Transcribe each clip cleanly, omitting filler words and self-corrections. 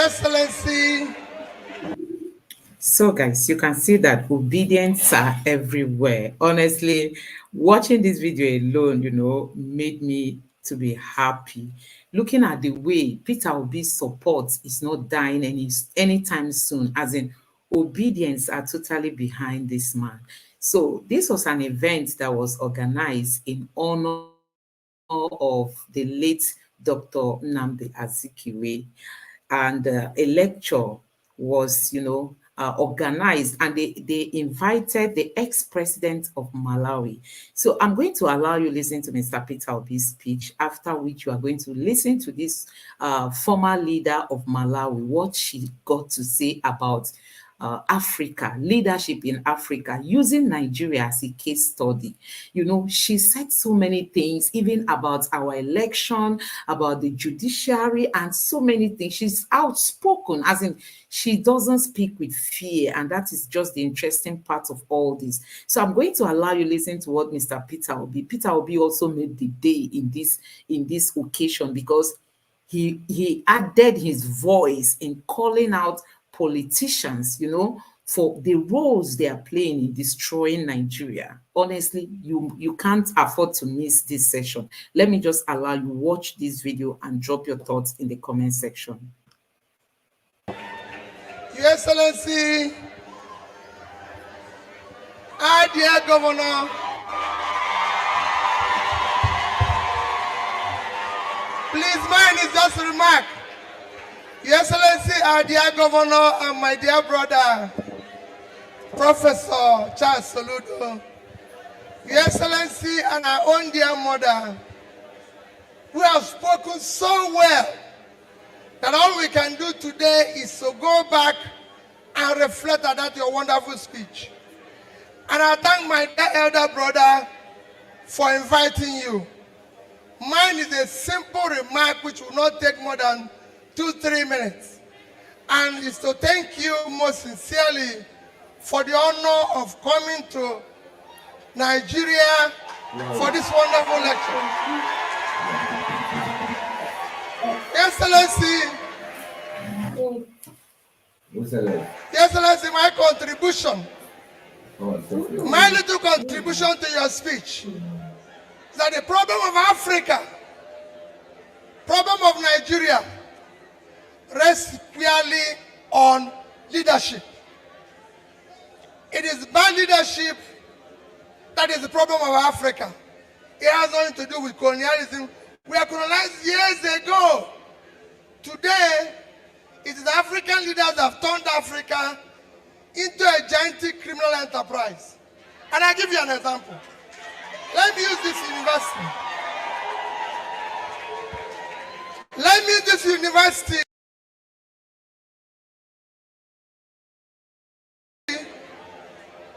Excellency. So guys, you can see that obedience are everywhere. Honestly, watching this video alone, made me to be happy. Looking at the way Peter Obi's support is not dying anytime soon, as in obedience are totally behind this man. So this was an event that was organized in honor of the late Dr. Nnamdi Azikiwe, and a lecture was, organized, and they invited the ex-president of Malawi. So I'm going to allow you listen to Mr. Peter Obi's speech, after which you are going to listen to this former leader of Malawi, what she got to say about Africa, leadership in Africa, using Nigeria as a case study. She said so many things, even about our election, about the judiciary, and so many things. She's outspoken, as in she doesn't speak with fear, and that is just the interesting part of all this. So I'm going to allow you listen to what Mr. Peter Obi. Peter Obi also made the day in this occasion, because he added his voice in calling out politicians, for the roles they are playing in destroying Nigeria. Honestly, you can't afford to miss this session. Let me just allow you watch this video and drop your thoughts in the comment section. Your Excellency, our dear Governor, please, mine is just a remark. Your Excellency, our dear Governor, and my dear brother, Professor Charles Soludo, Your Excellency, and our own dear mother, who have spoken so well that all we can do today is to go back and reflect on that your wonderful speech. And I thank my dear elder brother for inviting you. Mine is a simple remark which will not take more than 2-3 minutes, and it's to thank you most sincerely for the honor of coming to Nigeria for this wonderful lecture. Excellency, my contribution, my little contribution to your speech is that the problem of Africa, problem of Nigeria, rests clearly on leadership. It is bad leadership that is the problem of Africa. It has nothing to do with colonialism. We were colonized years ago. Today, it is African leaders that have turned Africa into a gigantic criminal enterprise. And I'll give you an example. Let me use this university. Let me use this university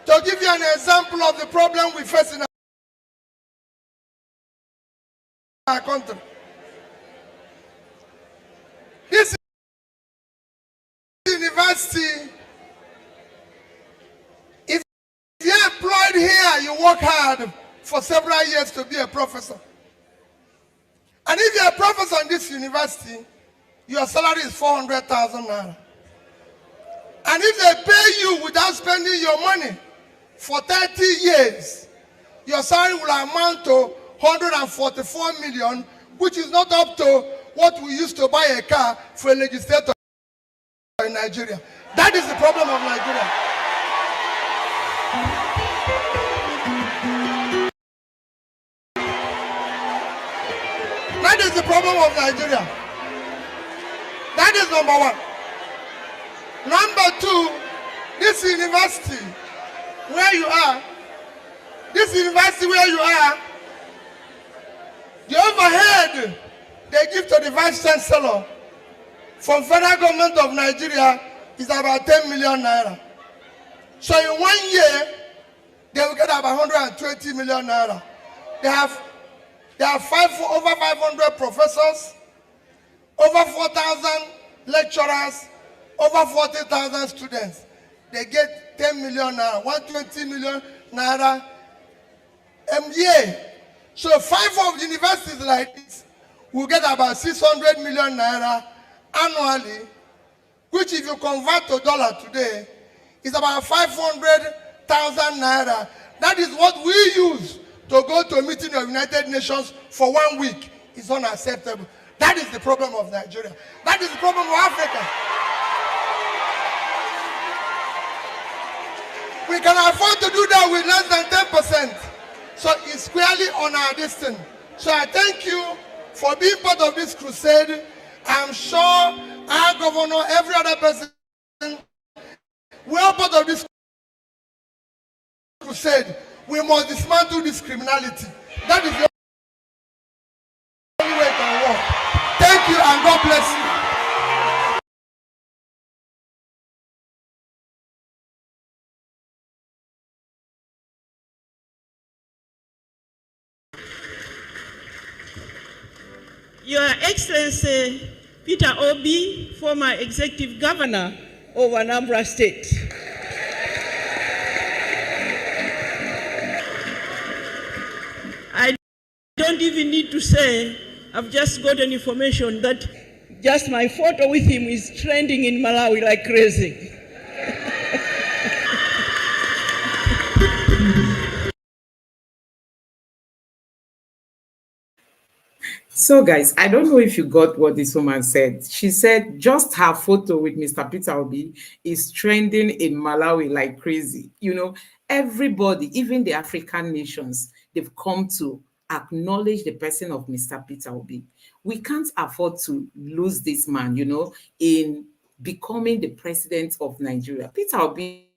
to give you an example of the problem we face in our country. This university, if you're employed here, you work hard for several years to be a professor. And if you're a professor in this university, your salary is 400,000 naira. And if they pay you without spending your money for 30 years, your salary will amount to 144 million, which is not up to what we used to buy a car for a legislator in Nigeria. That is the problem of Nigeria. That is the problem of Nigeria. That is number one. Number two, this university where you are, the overhead they give to the Vice Chancellor from federal government of Nigeria is about 10 million naira. So in 1 year, they will get about 120 million naira. They have over 500 professors, over 4,000 lecturers, over 40,000 students. They get 10 million naira, 120 million naira a year. So 5 of universities like this will get about 600 million naira annually which if you convert to dollar today, is about 500,000 naira. That is what we use to go to a meeting of United Nations for 1 week. It's unacceptable. That is the problem of Nigeria. That is the problem of Africa. We can afford to do that with less than 10%. So it's clearly on our destiny. So I thank you for being part of this crusade. I'm sure our governor, every other person, we are part of this crusade. We must dismantle this criminality. That is the only way it can work. Thank you and God bless you. Your Excellency Peter Obi, former Executive Governor of Anambra State. I don't even need to say, I've just gotten information that just my photo with him is trending in Malawi like crazy. So guys, I don't know if you got what this woman said. She said just her photo with Mr. Peter Obi is trending in Malawi like crazy. You know, everybody, even the African nations, they've come to acknowledge the person of Mr. Peter Obi. We can't afford to lose this man, you know, in becoming the president of Nigeria. Peter Obi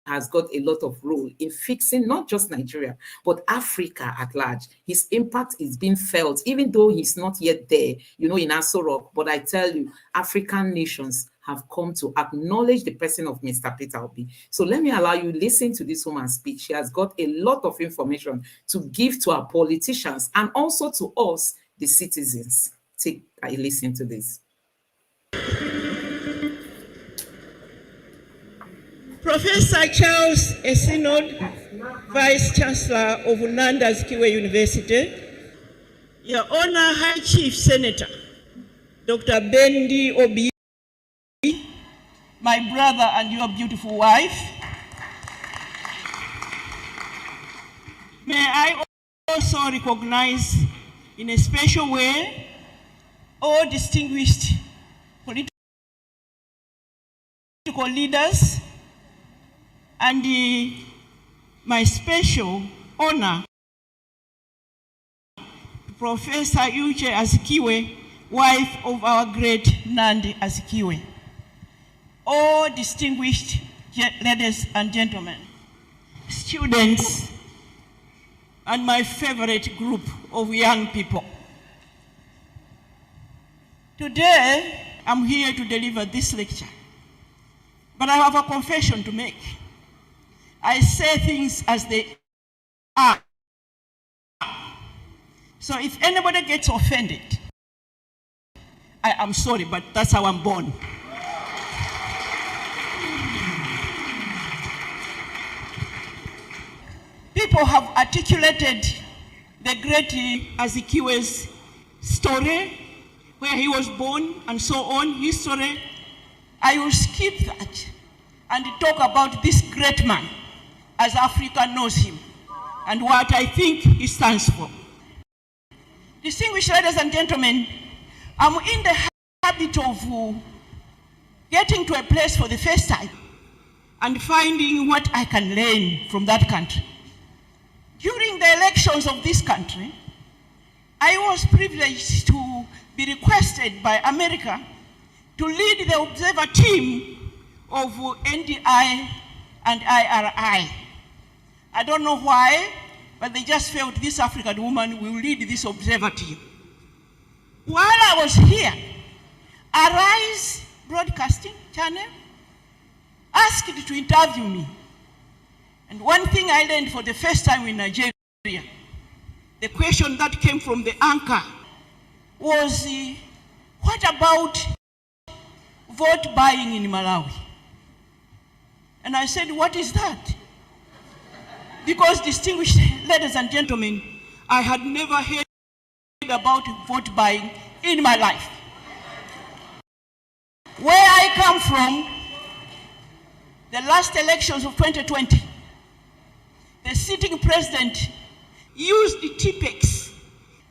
has got a lot of role in fixing not just Nigeria, but Africa at large. His impact is being felt, even though he's not yet there, you know, in Aso Rock. But I tell you, African nations have come to acknowledge the person of Mr. Peter Obi. So let me allow you listen to this woman's speech. She has got a lot of information to give to our politicians and also to us, the citizens. Take a listen to this. Professor Charles Esinod, Vice Chancellor of Nanda Azikiwe University, Your Honor High Chief Senator, Dr. Bendi Obi, my brother and your beautiful wife, may I also recognize in a special way all distinguished political leaders and my special honor, Professor Uche Azikiwe, wife of our great Nandi Azikiwe. All distinguished ladies and gentlemen, students, and my favorite group of young people. Today, I'm here to deliver this lecture, but I have a confession to make. I say things as they are. So if anybody gets offended, I am sorry, but that's how I'm born. People have articulated the great Azikiwe's story, where he was born and so on, his story. I will skip that and talk about this great man as Africa knows him and what I think he stands for. Distinguished ladies and gentlemen, I'm in the habit of getting to a place for the first time and finding what I can learn from that country. During the elections of this country, I was privileged to be requested by America to lead the observer team of NDI and IRI. I don't know why, but they just felt this African woman will lead this observer team. While I was here, Arise Broadcasting Channel asked to interview me. And one thing I learned for the first time in Nigeria, the question that came from the anchor was, what about vote buying in Malawi? And I said, what is that? Because, distinguished ladies and gentlemen, I had never heard about vote buying in my life. Where I come from, the last elections of 2020, the sitting president used the TPEX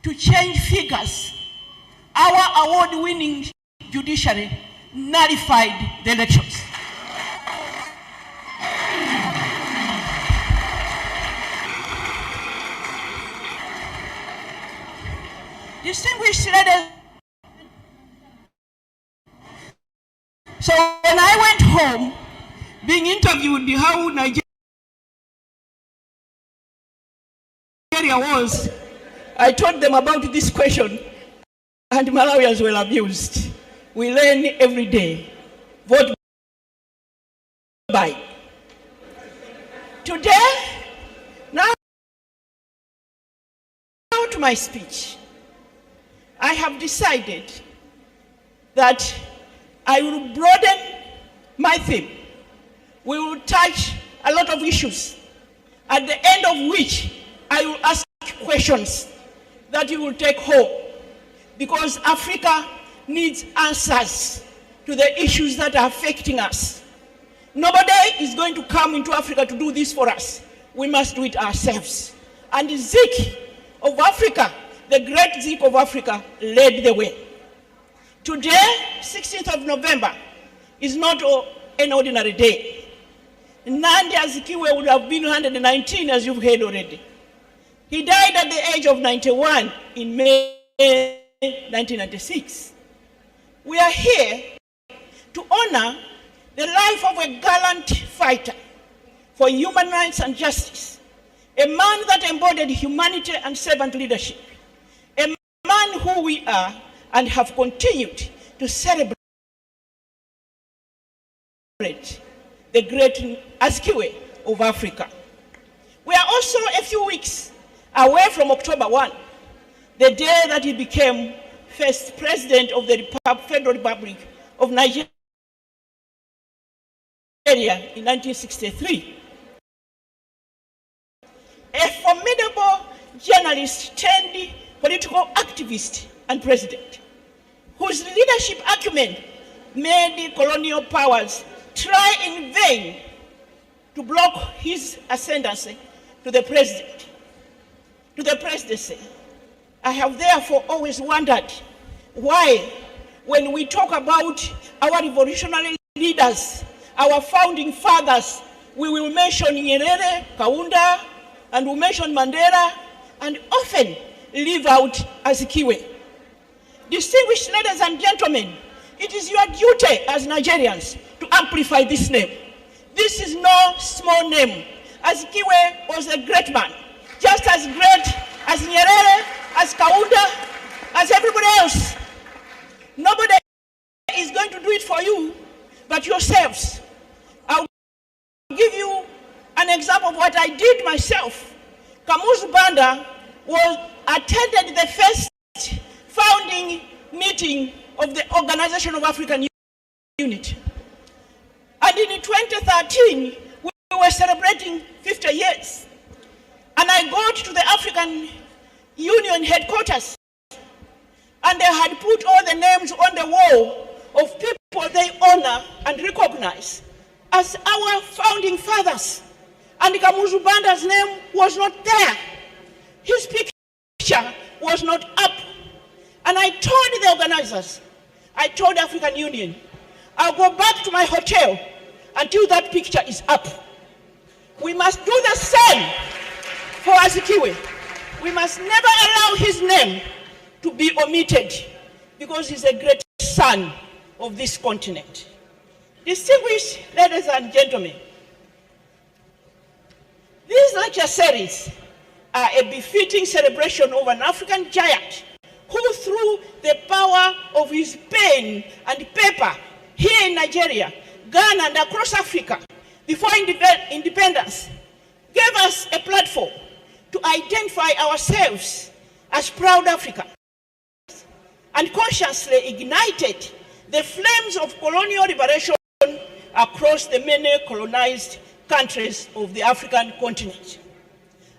to change figures. Our award-winning judiciary nullified the elections. Distinguished ladies, so when I went home, being interviewed how Nigeria was, I told them about this question, and Malawians were abused. We learn every day. Vote by. Today, now to my speech. I have decided that I will broaden my theme. We will touch a lot of issues, at the end of which I will ask questions that you will take home, because Africa needs answers to the issues that are affecting us. Nobody is going to come into Africa to do this for us. We must do it ourselves. And the Zik of Africa, the great Zik of Africa, led the way. Today, 16th of November, is not an ordinary day. Nandi Azikiwe would have been 119, as you've heard already. He died at the age of 91 in May 1996. We are here to honor the life of a gallant fighter for human rights and justice, a man that embodied humanity and servant leadership, a man who we are and have continued to celebrate the great Azikiwe of Africa. We are also a few weeks away from October 1, the day that he became first president of the Federal Republic of Nigeria in 1963. A formidable journalist turned political activist and president, whose leadership acumen made the colonial powers try in vain to block his ascendancy to the presidency. I have therefore always wondered why, when we talk about our revolutionary leaders, our founding fathers, we will mention Nyerere, Kaunda, and we mention Mandela, and often leave out Azikiwe. Distinguished ladies and gentlemen, it is your duty as Nigerians to amplify this name. This is no small name. Azikiwe was a great man, just as great as Nyerere, as Kaunda, as everybody else. Nobody is going to do it for you but yourselves. I'll give you an example of what I did myself. Kamuzu Banda attended the first founding meeting of the Organization of African Unity. And in 2013, we were celebrating 50 years. And I got to the African Union headquarters, and they had put all the names on the wall of people they honor and recognize as our founding fathers. And Kamuzu Banda's name was not there. His picture was not up. And I told the organizers, I told the African Union, I'll go back to my hotel until that picture is up. We must do the same for Azikiwe. We must never allow his name to be omitted, because he's a great son of this continent. Distinguished ladies and gentlemen, these lecture series are a befitting celebration of an African giant who, through the power of his pen and paper here in Nigeria, Ghana, and across Africa, before independence, gave us a platform to identify ourselves as proud Africans, and consciously ignited the flames of colonial liberation across the many colonized countries of the African continent.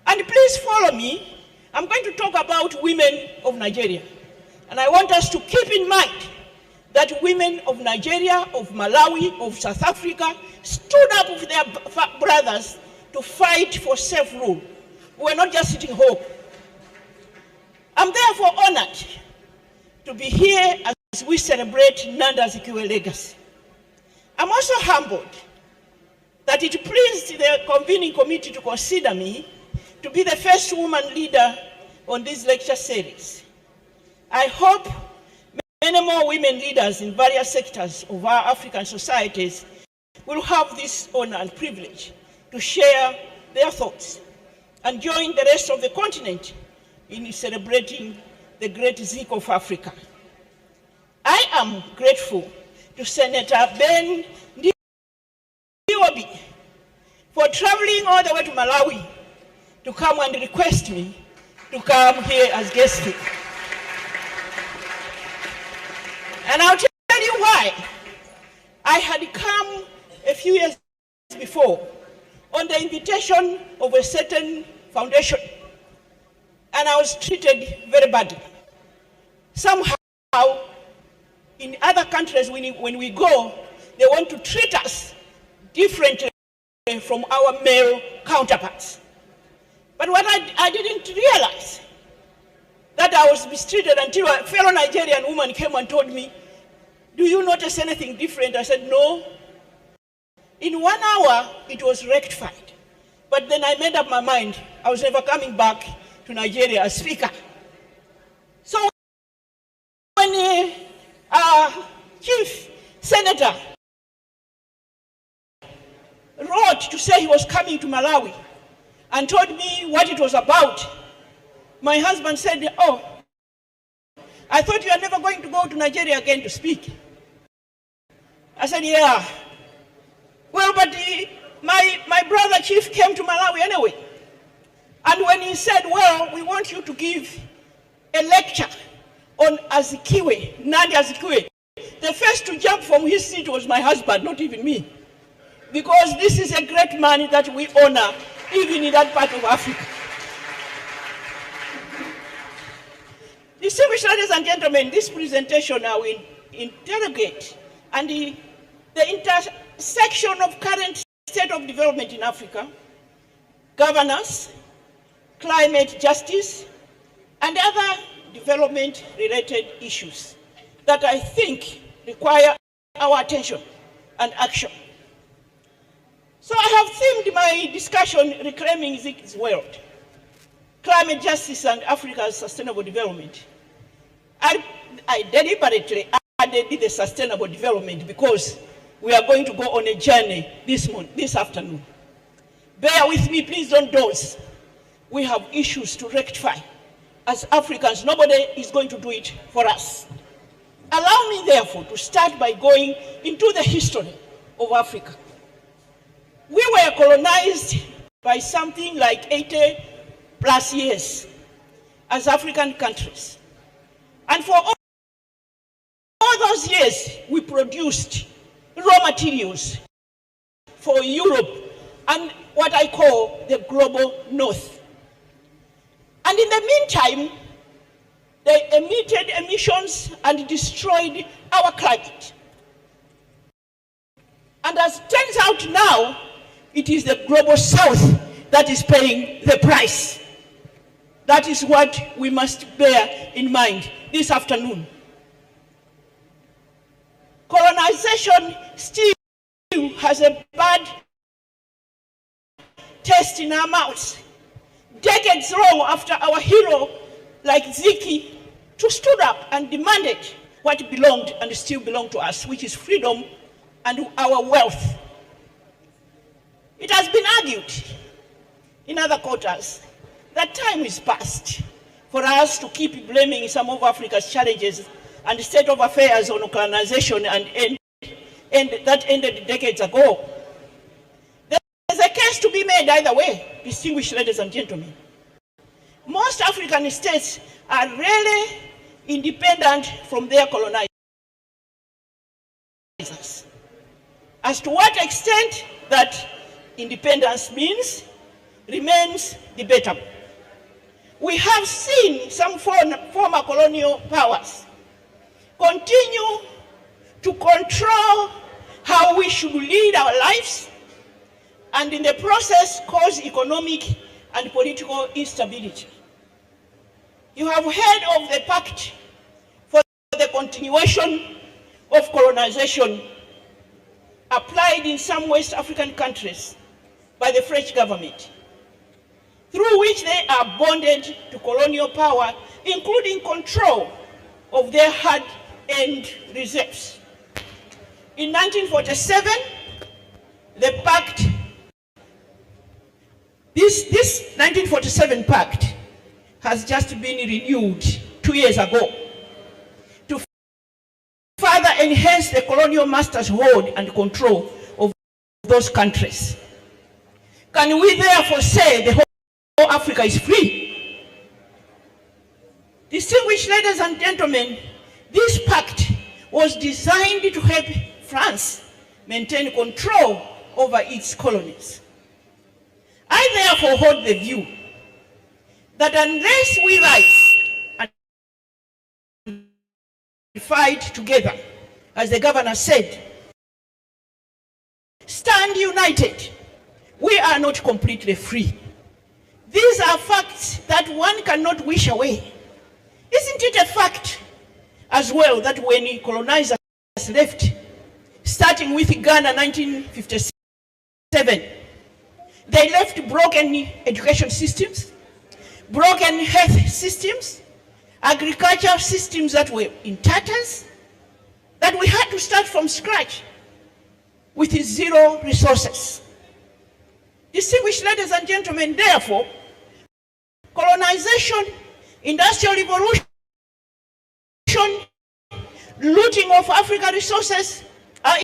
And please follow me. I'm going to talk about women of Nigeria. And I want us to keep in mind that women of Nigeria, of Malawi, of South Africa stood up with their brothers to fight for self-rule. We're not just sitting home. I'm therefore honored to be here as we celebrate Nandi Azikiwe legacy. I'm also humbled that it pleased the convening committee to consider me to be the first woman leader on this lecture series. I hope many more women leaders in various sectors of our African societies will have this honor and privilege to share their thoughts and join the rest of the continent in celebrating the great Zik of Africa. I am grateful to Senator Ben Ndiobi for traveling all the way to Malawi to come and request me to come here as guest speaker. And I'll tell you why. I had come a few years before on the invitation of a certain foundation, and I was treated very badly. Somehow, in other countries, when we go, they want to treat us differently from our male counterparts. But what I didn't realize, that I was mistreated until a fellow Nigerian woman came and told me, "Do you notice anything different?" I said, "No." In 1 hour, it was rectified. But then I made up my mind, I was never coming back to Nigeria as speaker. So when Chief Senator wrote to say he was coming to Malawi and told me what it was about, my husband said, "Oh, I thought you are never going to go to Nigeria again to speak." I said, "Yeah. Well, but my brother Chief came to Malawi anyway. And when he said, 'Well, we want you to give a lecture on Azikiwe, Nandi Azikiwe,' the first to jump from his seat was my husband, not even me. Because this is a great man that we honor, even in that part of Africa." Distinguished ladies and gentlemen, this presentation I will interrogate and the intersection of current state of development in Africa, governance, climate justice, and other development-related issues that I think require our attention and action. So I have themed my discussion Reclaiming Zik's World, Climate Justice and Africa's Sustainable Development. I deliberately added the sustainable development because we are going to go on a journey this afternoon. Bear with me, please don't doze. We have issues to rectify. As Africans, nobody is going to do it for us. Allow me, therefore, to start by going into the history of Africa. We were colonized by something like 80 plus years as African countries. And for all those years, we produced raw materials for Europe and what I call the global north. And in the meantime, they emitted emissions and destroyed our climate. And as it turns out now, it is the global south that is paying the price. That is what we must bear in mind this afternoon. Colonization still has a bad taste in our mouths. Decades long after our hero, like Ziki, stood up and demanded what belonged and still belongs to us, which is freedom and our wealth. It has been argued in other quarters that time is past for us to keep blaming some of Africa's challenges and state of affairs on colonization and that ended decades ago. There's a case to be made either way, distinguished ladies and gentlemen. Most African states are really independent from their colonizers. As to what extent that independence means remains debatable. We have seen some former colonial powers continue to control how we should lead our lives, and in the process cause economic and political instability. You have heard of the Pact for the Continuation of Colonization applied in some West African countries by the French government, through which they are bonded to colonial power, including control of their hard-earned reserves. In 1947, the pact, this 1947 pact has just been renewed 2 years ago to further enhance the colonial masters' hold and control of those countries. Can we therefore say the whole Africa is free? Distinguished ladies and gentlemen, this pact was designed to help France maintain control over its colonies. I therefore hold the view that unless we rise and fight together, as the governor said, stand united, we are not completely free. These are facts that one cannot wish away. Isn't it a fact as well that when colonizers left, starting with Ghana 1957, they left broken education systems, broken health systems, agricultural systems that were in tatters, that we had to start from scratch with zero resources. Distinguished ladies and gentlemen, therefore, colonization, industrial revolution, looting of African resources are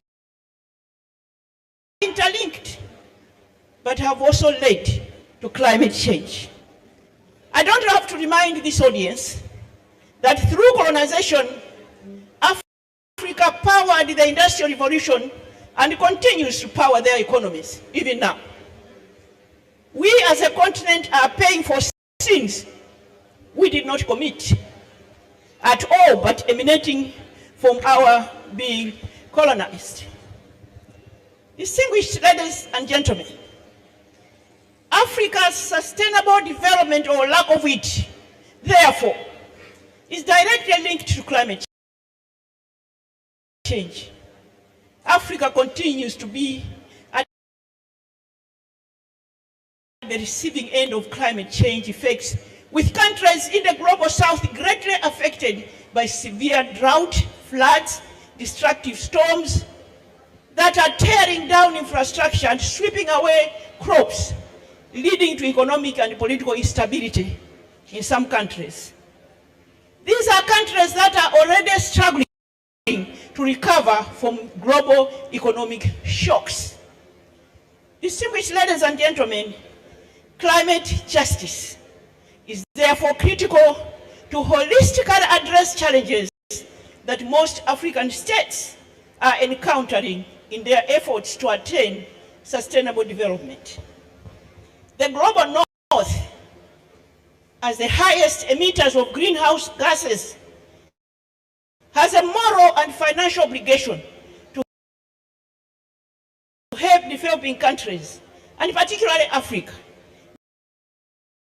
interlinked, but have also led to climate change. I don't have to remind this audience that through colonization, Africa powered the industrial revolution and continues to power their economies, even now. We as a continent are paying for sins we did not commit at all, but emanating from our being colonized. Distinguished ladies and gentlemen, Africa's sustainable development, or lack of it, therefore, is directly linked to climate change. Africa continues to be at the receiving end of climate change effects, with countries in the global south greatly affected by severe drought, floods, destructive storms that are tearing down infrastructure and sweeping away crops, leading to economic and political instability in some countries. These are countries that are already struggling to recover from global economic shocks. Distinguished ladies and gentlemen, climate justice is therefore critical to holistically address challenges that most African states are encountering in their efforts to attain sustainable development. The global north, as the highest emitters of greenhouse gases, has a moral and financial obligation to help developing countries, and particularly Africa,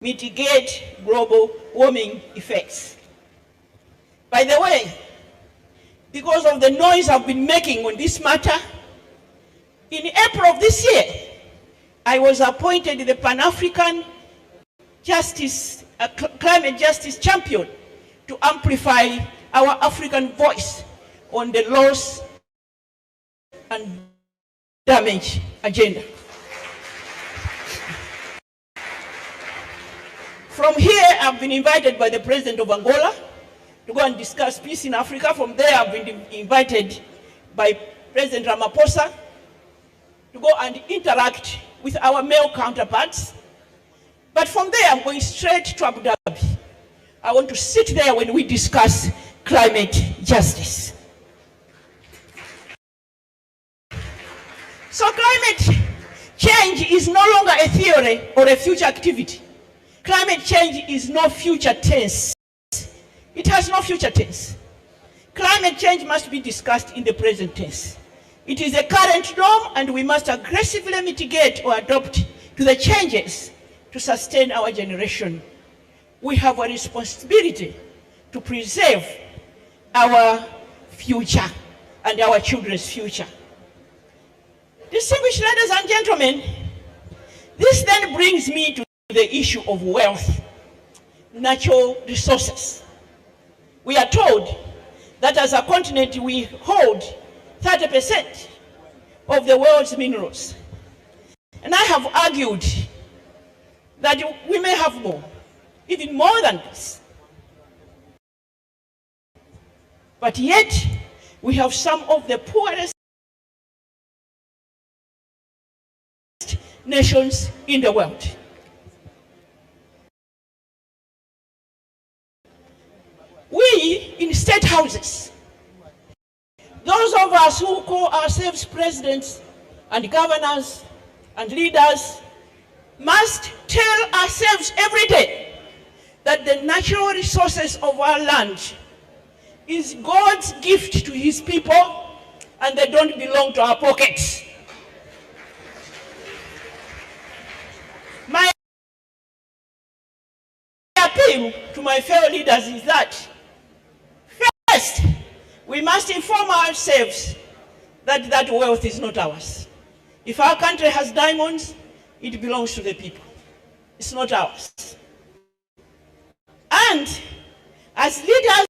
mitigate global warming effects. By the way, because of the noise I've been making on this matter, in April of this year, I was appointed the Pan-African Justice, Climate Justice Champion to amplify our African voice on the loss and damage agenda. From here, I've been invited by the President of Angola to go and discuss peace in Africa. From there, I've been invited by President Ramaphosa to go and interact with our male counterparts. But from there, I'm going straight to Abu Dhabi. I want to sit there when we discuss climate justice. So climate change is no longer a theory or a future activity. Climate change is no future tense. It has no future tense. Climate change must be discussed in the present tense. It is a current norm, and we must aggressively mitigate or adapt to the changes to sustain our generation. We have a responsibility to preserve our future and our children's future. Distinguished ladies and gentlemen, this then brings me to the issue of wealth, natural resources. We are told that as a continent we hold 30% of the world's minerals. And I have argued that we may have more, even more than this. But yet, we have some of the poorest nations in the world. We, in state houses, those of us who call ourselves presidents and governors and leaders, must tell ourselves every day that the natural resources of our land is God's gift to his people, and they don't belong to our pockets. My appeal to my fellow leaders is that, first, we must inform ourselves that that wealth is not ours. If our country has diamonds, it belongs to the people. It's not ours. And as leaders,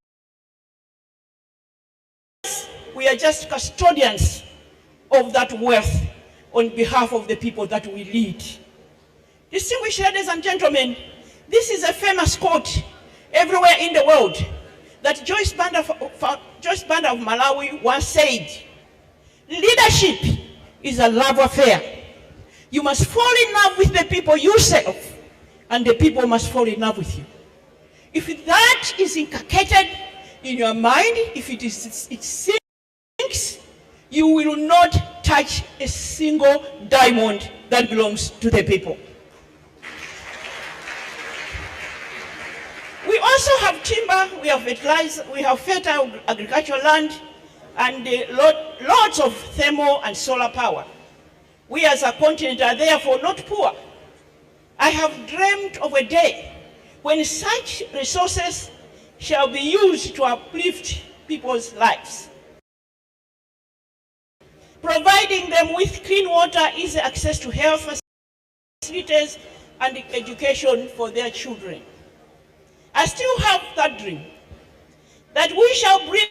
we are just custodians of that wealth on behalf of the people that we lead. Distinguished ladies and gentlemen, this is a famous quote everywhere in the world that Joyce Banda of Malawi once said, "Leadership is a love affair. You must fall in love with the people you serve, and the people must fall in love with you." If that is inculcated in your mind, if it sinks, you will not touch a single diamond that belongs to the people. We also have timber, we have fertilizer, we have fertile agricultural land, and lots of thermal and solar power. We as a continent are therefore not poor. I have dreamt of a day when such resources shall be used to uplift people's lives, providing them with clean water, easy access to health facilities, and education for their children. I still have that dream, that we shall bring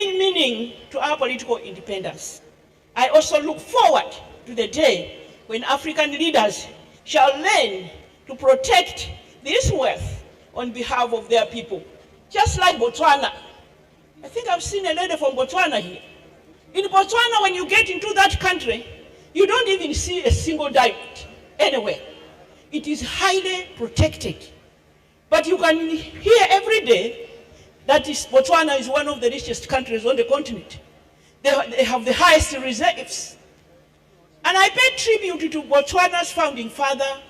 meaning to our political independence. I also look forward to the day when African leaders shall learn to protect this wealth on behalf of their people. Just like Botswana. I think I've seen a lady from Botswana here. In Botswana, when you get into that country, you don't even see a single diamond anywhere. It is highly protected. But you can hear every day that Botswana is one of the richest countries on the continent. They have the highest reserves. And I pay tribute to Botswana's founding father,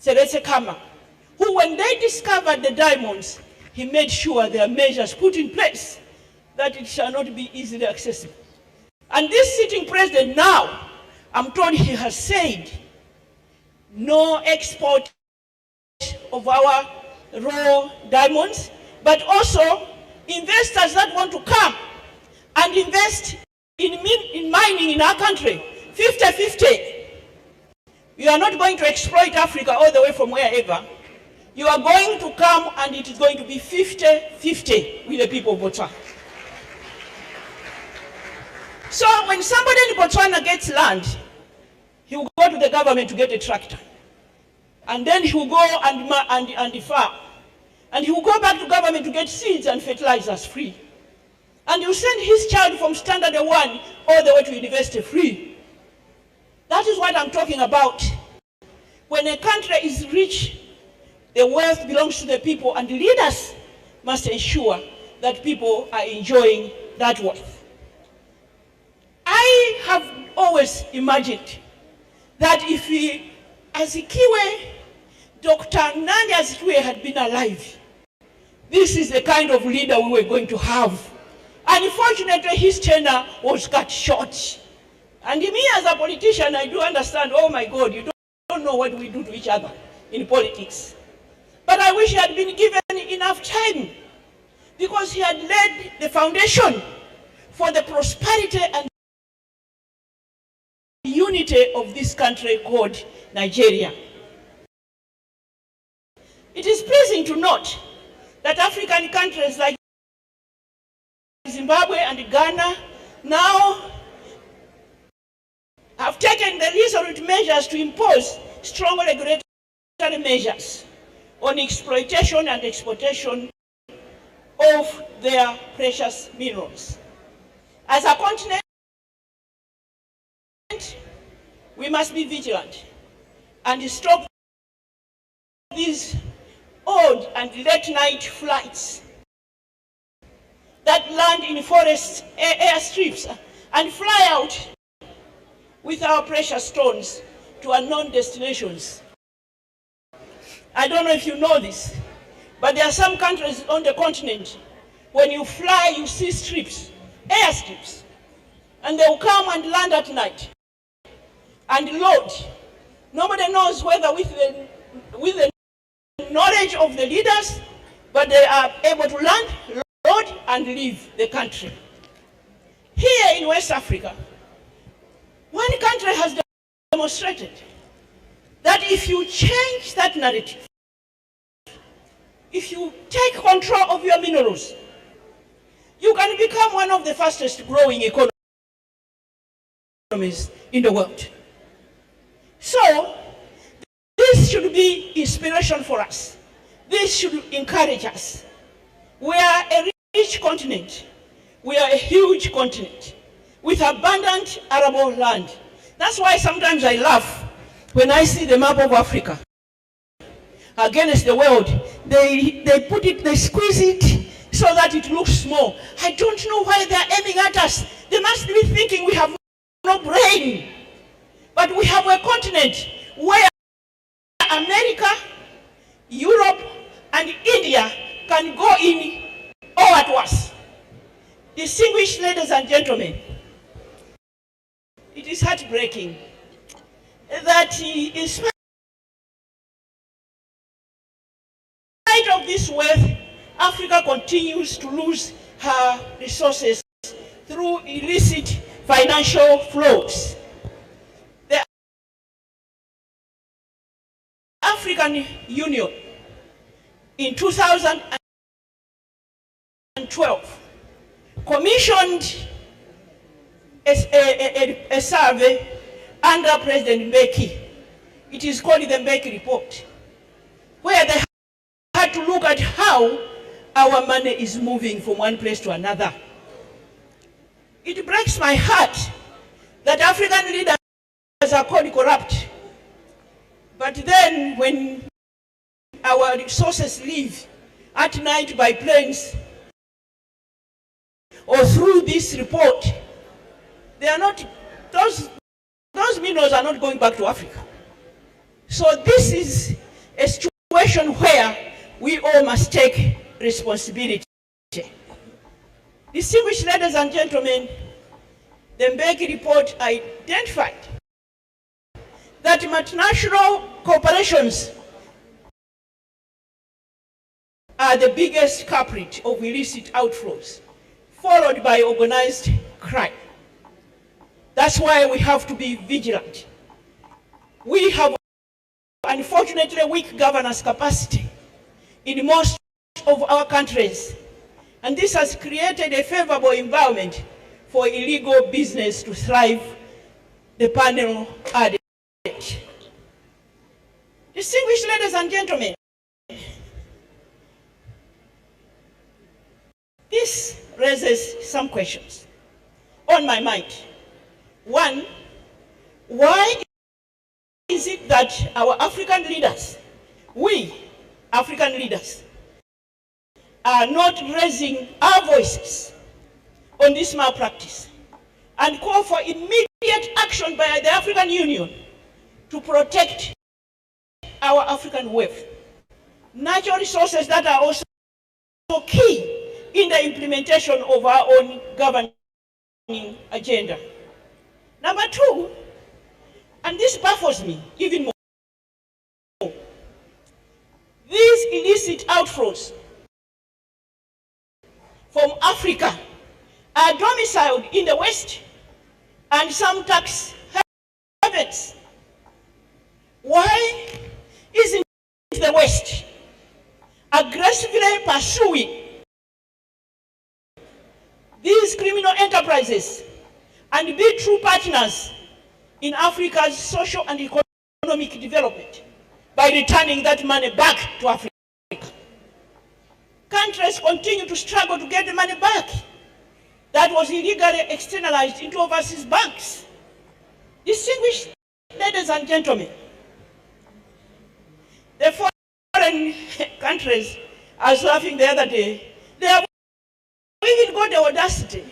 Seretse Khama, who, when they discovered the diamonds, he made sure there are measures put in place that it shall not be easily accessible. And this sitting president now, I'm told he has said, no export of our raw diamonds, but also investors that want to come and invest in mining in our country, 50-50. You are not going to exploit Africa all the way from wherever. You are going to come and it is going to be 50-50 with the people of Botswana. So when somebody in Botswana gets land, he will go to the government to get a tractor. And then he will go and farm. And he will go back to government to get seeds and fertilizers free. And you send his child from standard 1 all the way to university free. That is what I'm talking about. When a country is rich, the wealth belongs to the people, and leaders must ensure that people are enjoying that wealth. I have always imagined that if Azikiwe, Dr. Nandi Azikiwe had been alive, this is the kind of leader we were going to have. Unfortunately, his tenure was cut short. And me as a politician, I do understand, oh my God, you don't know what we do to each other in politics. But I wish he had been given enough time, because he had laid the foundation for the prosperity and unity of this country called Nigeria. It is pleasing to note that African countries like Zimbabwe and Ghana now have taken the resolute measures to impose strong regulatory measures on exploitation and exploitation of their precious minerals. As a continent, we must be vigilant and stop these odd and late-night flights that land in forests, airstrips, and fly out with our precious stones to unknown destinations. I don't know if you know this, but there are some countries on the continent, when you fly, you see strips, airstrips, and they will come and land at night and load. Nobody knows whether with the knowledge of the leaders, but they are able to land, load, and leave the country. Here in West Africa, one country has demonstrated that if you change that narrative, if you take control of your minerals, you can become one of the fastest growing economies in the world. So, this should be inspiration for us. This should encourage us. We are a rich continent. We are a huge continent with abundant arable land. That's why sometimes I laugh when I see the map of Africa against the world. They put it, they squeeze it so that it looks small. I don't know why they're aiming at us. They must be thinking we have no brain. But we have a continent where America, Europe, and India can go in all at once. Distinguished ladies and gentlemen, it is heartbreaking that in spite of this wealth, Africa continues to lose her resources through illicit financial flows. The African Union in 2012 commissioned a survey under President Mbeki. It is called the Mbeki Report, where they had to look at how our money is moving from one place to another. It breaks my heart that African leaders are called corrupt. But then when our resources leave at night by planes or through this report, they are not, those minerals are not going back to Africa. So this is a situation where we all must take responsibility. Distinguished ladies and gentlemen, the Mbeki report identified that multinational corporations are the biggest culprit of illicit outflows, followed by organized crime. That's why we have to be vigilant. We have, unfortunately, weak governance capacity in most of our countries, and this has created a favorable environment for illegal business to thrive, the panel added. Distinguished ladies and gentlemen, this raises some questions on my mind. One, why is it that our African leaders, we African leaders, are not raising our voices on this malpractice and call for immediate action by the African Union to protect our African wealth, natural resources that are also key in the implementation of our own governing agenda. Number two, and this baffles me even more, these illicit outflows from Africa are domiciled in the West and some tax havens. Why isn't the West aggressively pursuing these criminal enterprises and be true partners in Africa's social and economic development by returning that money back to Africa? Countries continue to struggle to get the money back that was illegally externalized into overseas banks. Distinguished ladies and gentlemen, the foreign countries, I was laughing the other day, they have even got the audacity.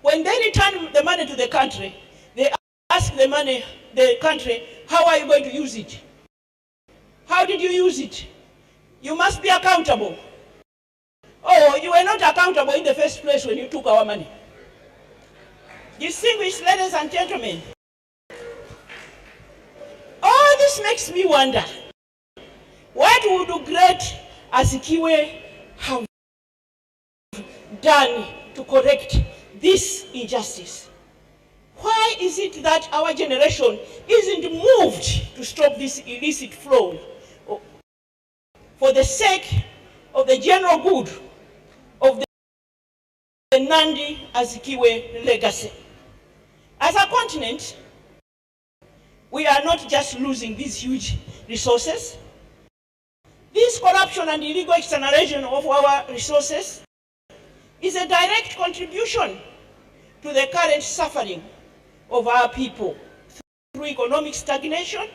When they return the money to the country, they ask the country, how are you going to use it? How did you use it? You must be accountable. Oh, you were not accountable in the first place when you took our money. Distinguished ladies and gentlemen, all this makes me wonder, what would great Azikiwe have done to correct this injustice? Why is it that our generation isn't moved to stop this illicit flow for the sake of the general good of the Nandi Azikiwe legacy? As a continent, we are not just losing these huge resources. This corruption and illegal externalization of our resources is a direct contribution to the current suffering of our people through economic stagnation,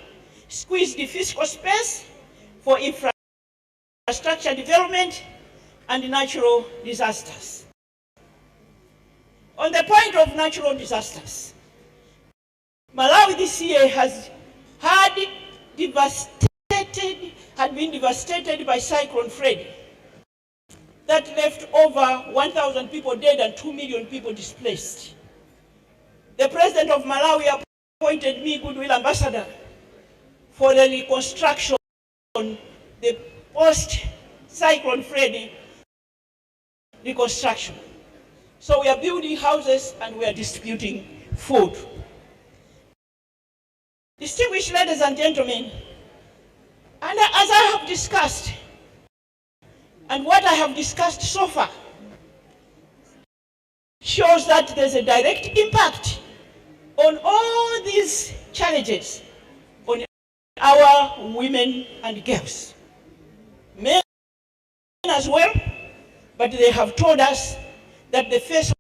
squeezed fiscal space for infrastructure development, and natural disasters. On the point of natural disasters, Malawi this year had been devastated by Cyclone Freddy that left over 1,000 people dead and 2 million people displaced. The President of Malawi appointed me Goodwill Ambassador for the reconstruction, the post-Cyclone Freddy reconstruction. So we are building houses and we are distributing food. Distinguished ladies and gentlemen, and as I have discussed, and what I have discussed so far shows that there's a direct impact on all these challenges on our women and girls. Men as well, but they have told us that the face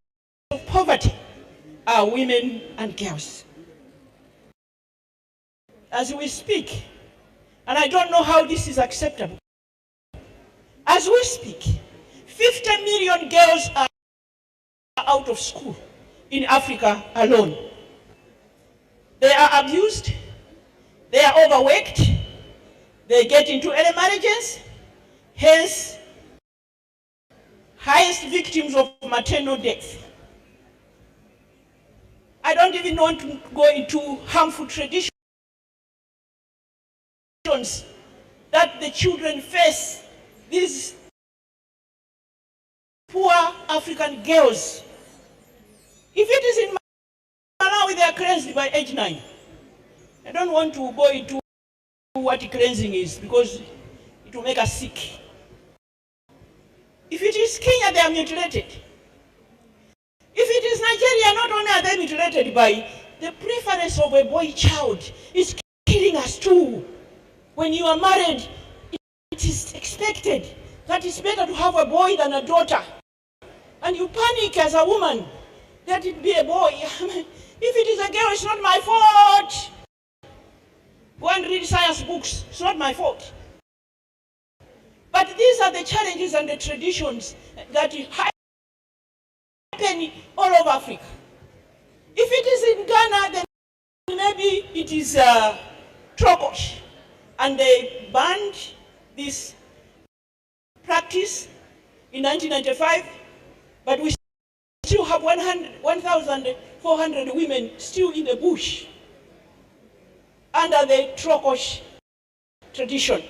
of poverty are women and girls. As we speak, and I don't know how this is acceptable, as we speak, 50 million girls are out of school in Africa alone. They are abused, they are overworked, they get into early marriages, hence highest victims of maternal death. I don't even want to go into harmful traditions that the children face, these poor African girls. If it is in Malawi, they are cleansed by age 9. I don't want to go into what cleansing is because it will make us sick. If it is Kenya, they are mutilated. If it is Nigeria, not only are they mutilated by the preference of a boy child, it's killing us too. When you are married, it is expected that it's better to have a boy than a daughter. And you panic as a woman that it be a boy. If it is a girl, it's not my fault. Go and read science books. It's not my fault. But these are the challenges and the traditions that happen all over Africa. If it is in Ghana, then maybe it is Trokosh. And they banned this practice in 1995, but we still have 1,400 women still in the bush under the Trokosh tradition.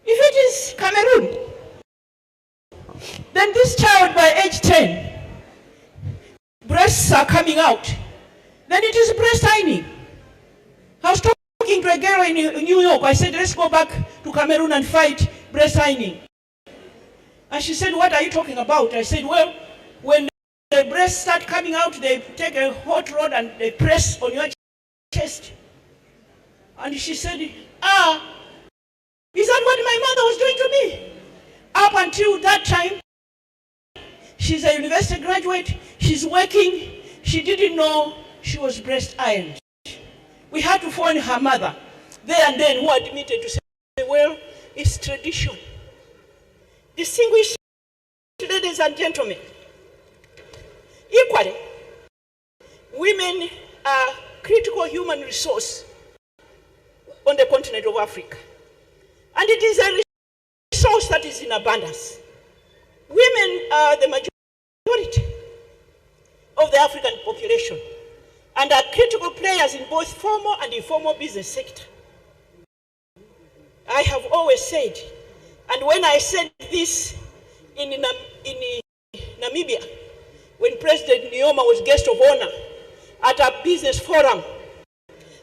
If it is Cameroon, then this child by age 10, breasts are coming out, then it is breast tiny. I was talking to a girl in New York. I said, let's go back to Cameroon and fight breast tiny. And she said, what are you talking about? I said, well, when the breasts start coming out, they take a hot rod and they press on your chest. And she said, is that what my mother was doing to me? Up until that time, she's a university graduate, she's working, she didn't know she was breast ironed. We had to phone her mother there and then, who admitted to say, well, it's tradition. Distinguished ladies and gentlemen, equally, women are critical human resource on the continent of Africa. And it is a resource that is in abundance. Women are the majority of the African population and are critical players in both formal and informal business sector. I have always said, and when I said this in Namibia, when President Nyoma was guest of honor at a business forum,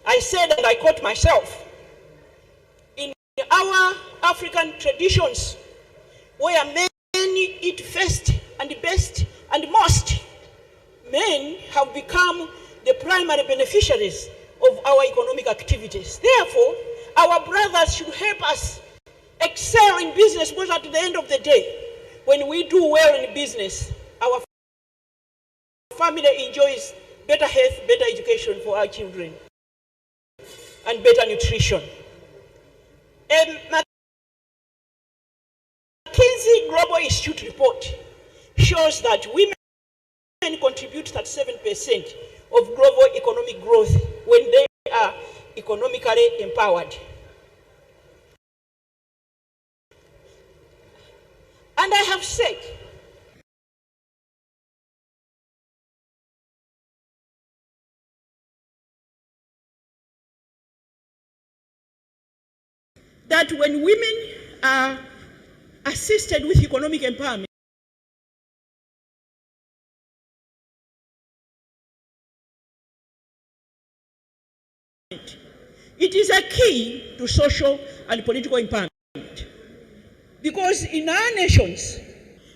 I said, and I quote myself, in our African traditions, where men eat first and best and most, men have become the primary beneficiaries of our economic activities. Therefore, our brothers should help us excel in business, because at the end of the day, when we do well in business, our family enjoys better health, better education for our children, and better nutrition. McKinsey Global Institute report shows that women contribute 37% of global economic growth when they are economically empowered. And I have said, that when women are assisted with economic empowerment, it is a key to social and political empowerment. Because in our nations,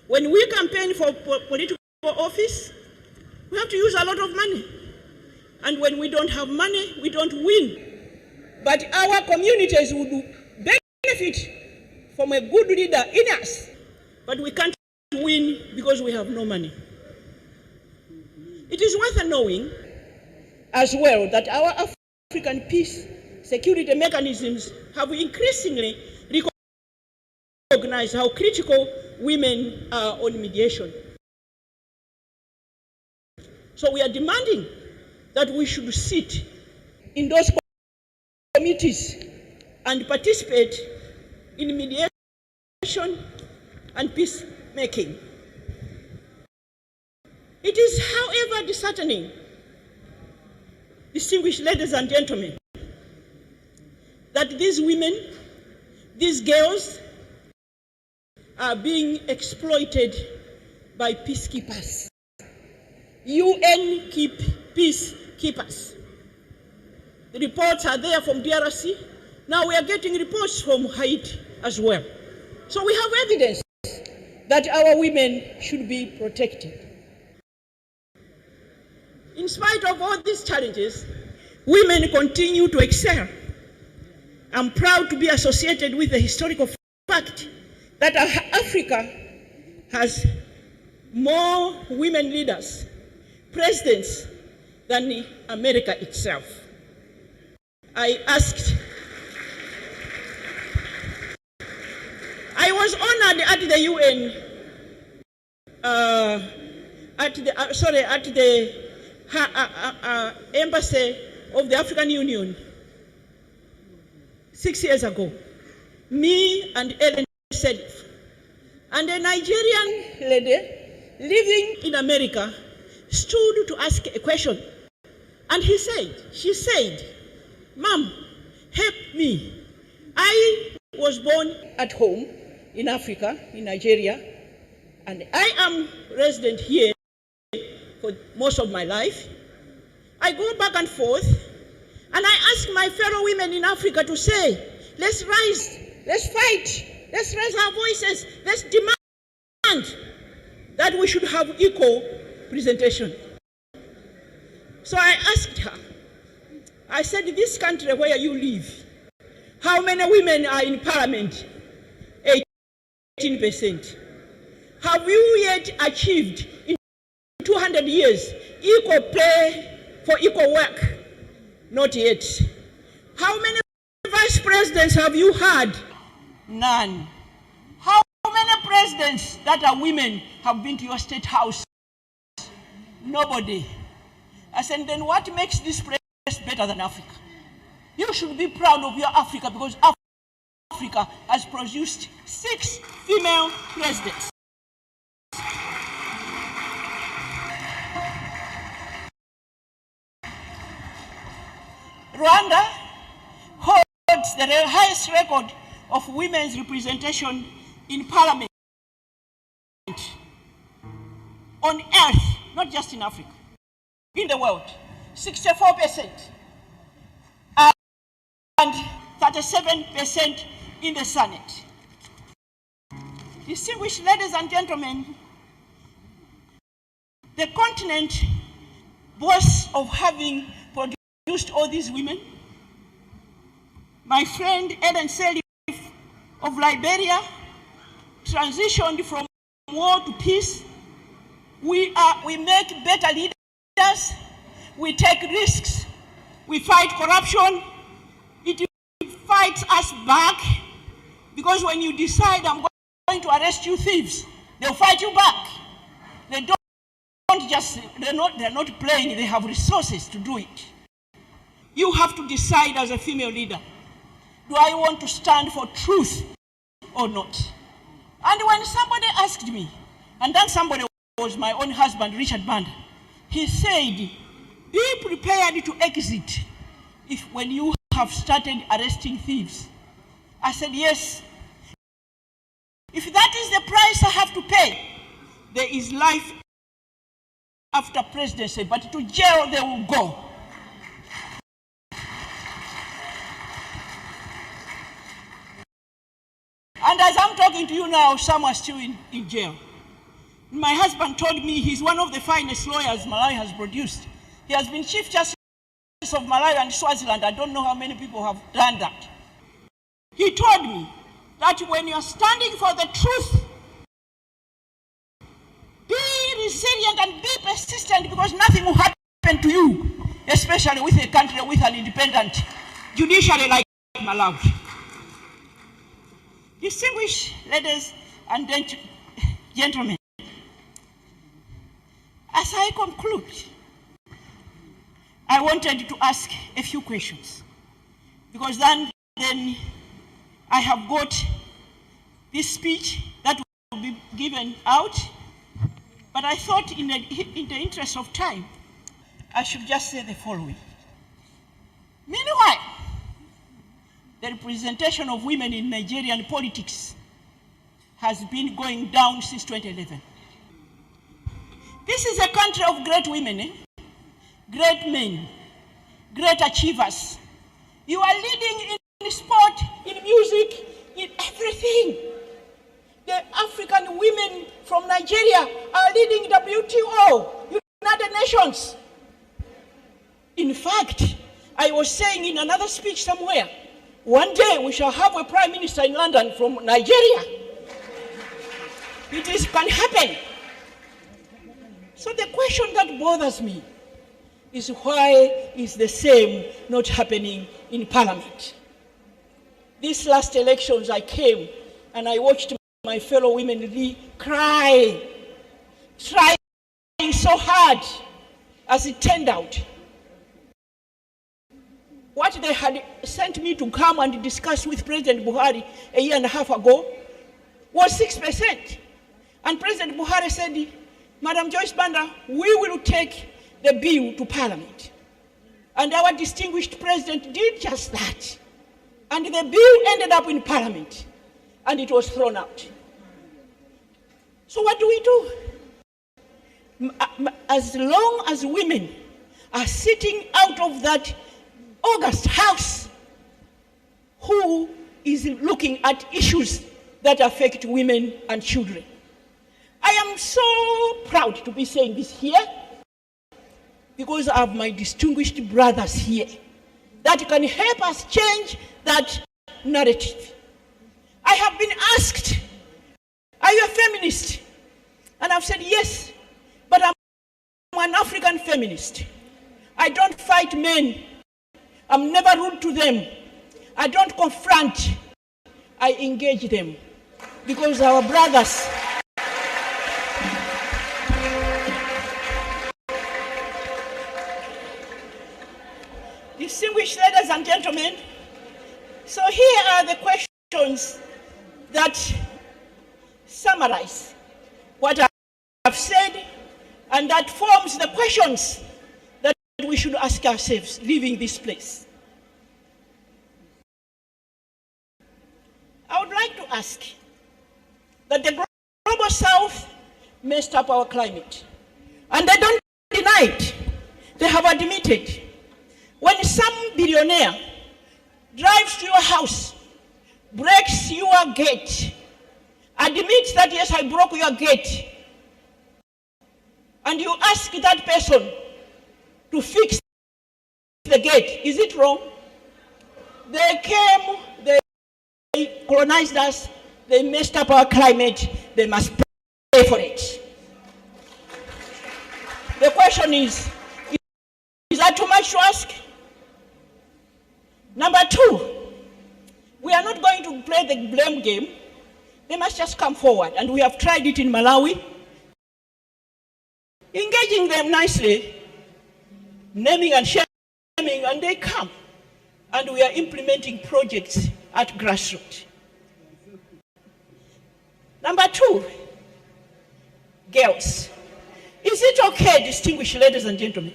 when we campaign for political office, we have to use a lot of money. And when we don't have money, we don't win. But our communities would benefit from a good leader in us. But we can't win because we have no money. It is worth knowing as well that our African peace security mechanisms have increasingly recognized how critical women are on mediation. So we are demanding that we should sit in those committees and participate in mediation and peacemaking. It is, however, disheartening, distinguished ladies and gentlemen, that these women, these girls, are being exploited by peacekeepers, UN peacekeepers. The reports are there from DRC. Now we are getting reports from Haiti as well. So we have evidence that our women should be protected. In spite of all these challenges, women continue to excel. I'm proud to be associated with the historical fact that Africa has more women leaders, presidents, than America itself. I was honored at the UN, at the embassy of the African Union 6 years ago. Me and Ellen Sedif And a Nigerian lady living in America stood to ask a question. And she said, "Ma'am, help me. I was born at home in Africa, in Nigeria, and I am resident here for most of my life. I go back and forth, and I ask my fellow women in Africa to say, let's rise, let's fight, let's raise our voices, let's demand that we should have equal representation." So I asked her, I said, "This country where you live, how many women are in parliament? 18%. Have you yet achieved in 200 years equal pay for equal work? Not yet. How many vice presidents have you had? None. How many presidents that are women have been to your state house? Nobody." I said, "Then what makes this place better than Africa? You should be proud of your Africa, because Africa has produced 6 female presidents." Rwanda holds the highest record of women's representation in parliament on earth, not just in Africa, in the world, 64%, and 37% in the Senate. Distinguished ladies and gentlemen, the continent boasts of having produced all these women. My friend Ellen Sirleaf of Liberia transitioned from war to peace. We make better leaders, we take risks, we fight corruption. It fights us back, because when you decide, "I'm going to arrest you thieves," they'll fight you back. They don't just, they're not playing, they have resources to do it. You have to decide as a female leader, do I want to stand for truth or not? And when somebody asked me, and then somebody was my own husband, Richard Banda, he said, "Be prepared to exit when you have started arresting thieves." I said, "Yes. If that is the price I have to pay, there is life after presidency, but to jail they will go." And as I'm talking to you now, some are still in jail. My husband told me he's one of the finest lawyers Malawi has produced. He has been Chief Justice of Malawi and Swaziland. I don't know how many people have done that. He told me that when you're standing for the truth, be resilient and be persistent, because nothing will happen to you, especially with a country with an independent judiciary like Malawi. Distinguished ladies and gentlemen, as I conclude, I wanted to ask a few questions, because then I have got this speech that will be given out, but I thought in the interest of time, I should just say the following. Meanwhile, the representation of women in Nigerian politics has been going down since 2011. This is a country of great women, great men, great achievers. You are leading in sport, in music, in everything. The African women from Nigeria are leading WTO, United Nations. In fact, I was saying in another speech somewhere, one day we shall have a prime minister in London from Nigeria. It can happen. So the question that bothers me is, why is the same not happening in Parliament? These last elections I came and I watched my fellow women cry, trying so hard. As it turned out, what they had sent me to come and discuss with President Buhari a year and a half ago was 6%. And President Buhari said, Madam Joyce Banda, we will take the bill to Parliament. And our distinguished president did just that. And the bill ended up in Parliament, and it was thrown out. So what do we do? As long as women are sitting out of that August House, who is looking at issues that affect women and children? I am so proud to be saying this here because I have my distinguished brothers here that can help us change that narrative. I have been asked, are you a feminist? And I've said yes, but I'm an African feminist. I don't fight men. I'm never rude to them. I don't confront. I engage them because our brothers. Distinguished ladies and gentlemen, so here are the questions that summarize what I have said, and that forms the questions that we should ask ourselves leaving this place. I would like to ask that the global south messed up our climate, and they don't deny it. They have admitted. When some billionaire drives to your house, breaks your gate, admits that yes, I broke your gate, and you ask that person to fix the gate, is it wrong? They came, they colonized us, they messed up our climate, they must pay for it. The question is that too much to ask? Number two, we are not going to play the blame game. They must just come forward, and we have tried it in Malawi, engaging them nicely, naming and shaming, and they come. And we are implementing projects at grassroots. Number two, girls. Is it okay, distinguished ladies and gentlemen,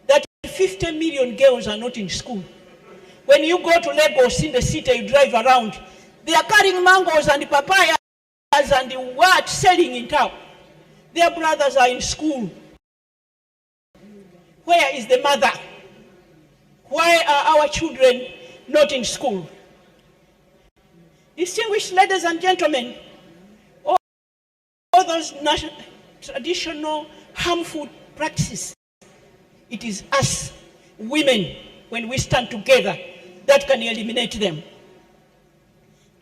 that 50 million girls are not in school? When you go to Lagos in the city, you drive around, they are carrying mangoes and papayas and what selling in town. Their brothers are in school. Where is the mother? Why are our children not in school? Distinguished ladies and gentlemen, all those traditional harmful practices, it is us, women, when we stand together, that can eliminate them.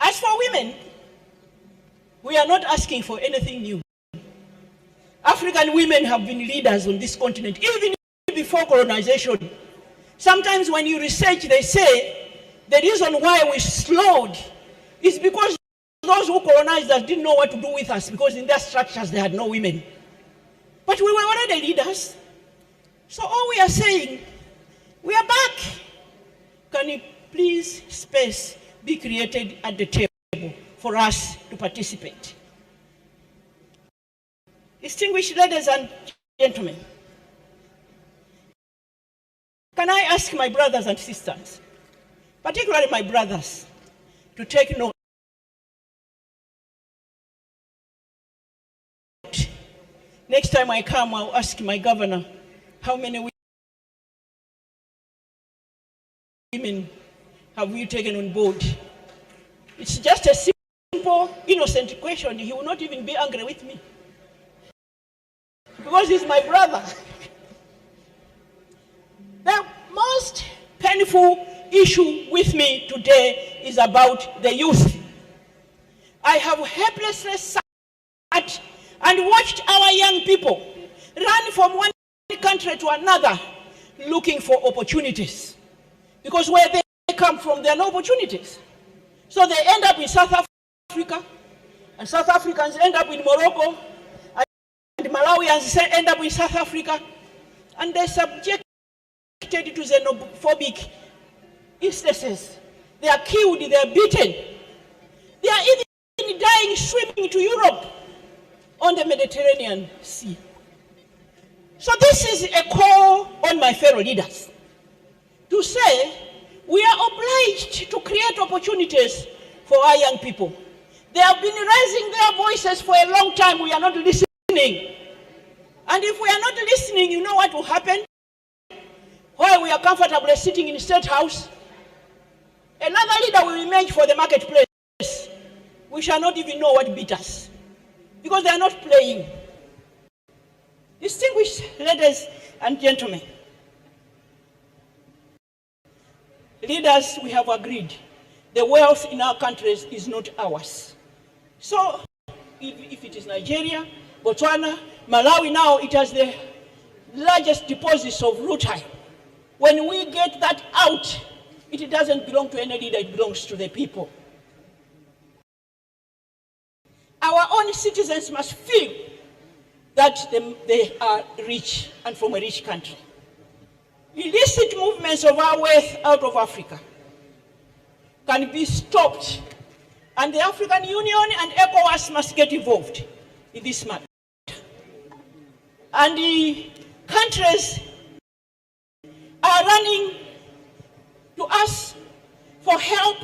As for women, we are not asking for anything new. African women have been leaders on this continent, even before colonization. Sometimes when you research, they say the reason why we slowed is because those who colonized us didn't know what to do with us, because in their structures they had no women. But we were already leaders. So all we are saying, we are back. Can you please space be created at the table for us to participate? Distinguished ladies and gentlemen, can I ask my brothers and sisters, particularly my brothers, to take note? Next time I come, I'll ask my governor, how many women have you taken on board? It's just a simple, innocent question. He will not even be angry with me, because he's my brother. The most painful issue with me today is about the youth. I have helplessly sat and watched our young people run from one country to another looking for opportunities, because where they come from, there are no opportunities. So they end up in South Africa, and South Africans end up in Morocco, and Malawians end up in South Africa, and they're subjected to xenophobic instances. They are killed, they are beaten. They are even dying swimming to Europe. on the Mediterranean Sea. So this is a call on my fellow leaders to say we are obliged to create opportunities for our young people. They have been raising their voices for a long time. We are not listening. And if we are not listening, you know what will happen? While we are comfortably sitting in the State House, another leader will emerge for the marketplace. We shall not even know what beat us, because they are not playing. Distinguished ladies and gentlemen, leaders, we have agreed the wealth in our countries is not ours. So if it is Nigeria, Botswana, Malawi, now it has the largest deposits of rutile. When we get that out, it doesn't belong to any leader, it belongs to the people. Our own citizens must feel that they are rich and from a rich country. Illicit movements of our wealth out of Africa can be stopped, and the African Union and ECOWAS must get involved in this matter. And the countries are running to us for help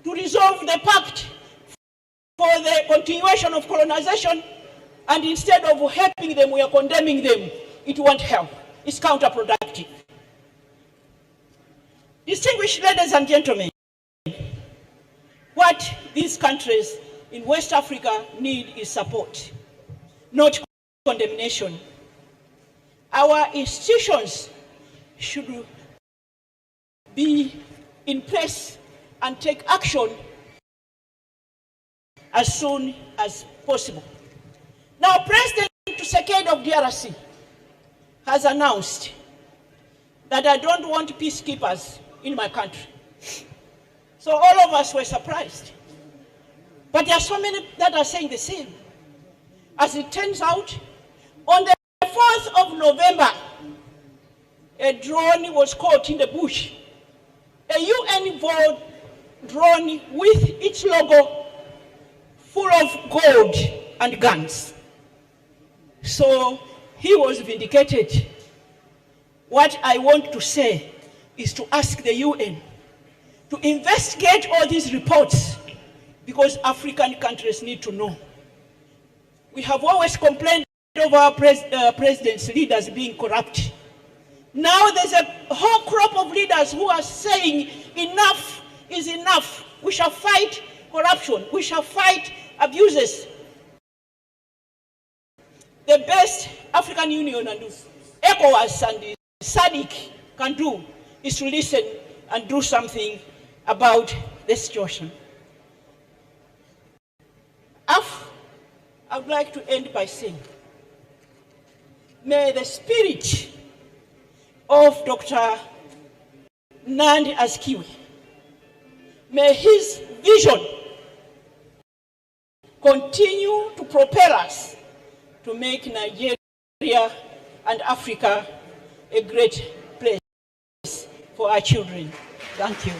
to resolve the pact for the continuation of colonization, and instead of helping them, we are condemning them. It won't help. It's counterproductive. Distinguished ladies and gentlemen, what these countries in West Africa need is support, not condemnation. Our institutions should be in place and take action as soon as possible. Now, President Tshisekedi of DRC has announced that I don't want peacekeepers in my country. So all of us were surprised. But there are so many that are saying the same. As it turns out, on the 4th of November, a drone was caught in the bush. A UN drone with its logo full of gold and guns. So he was vindicated. What I want to say is to ask the UN to investigate all these reports, because African countries need to know. We have always complained of our president's leaders being corrupt. Now there's a whole crop of leaders who are saying enough is enough. We shall fight corruption. We shall fight abuses. The best African Union and ECOWAS and SADC can do is to listen and do something about the situation. I would like to end by saying, may the spirit of Dr. Nandi Azikiwe, may his vision continue to propel us to make Nigeria and Africa a great place for our children. Thank you.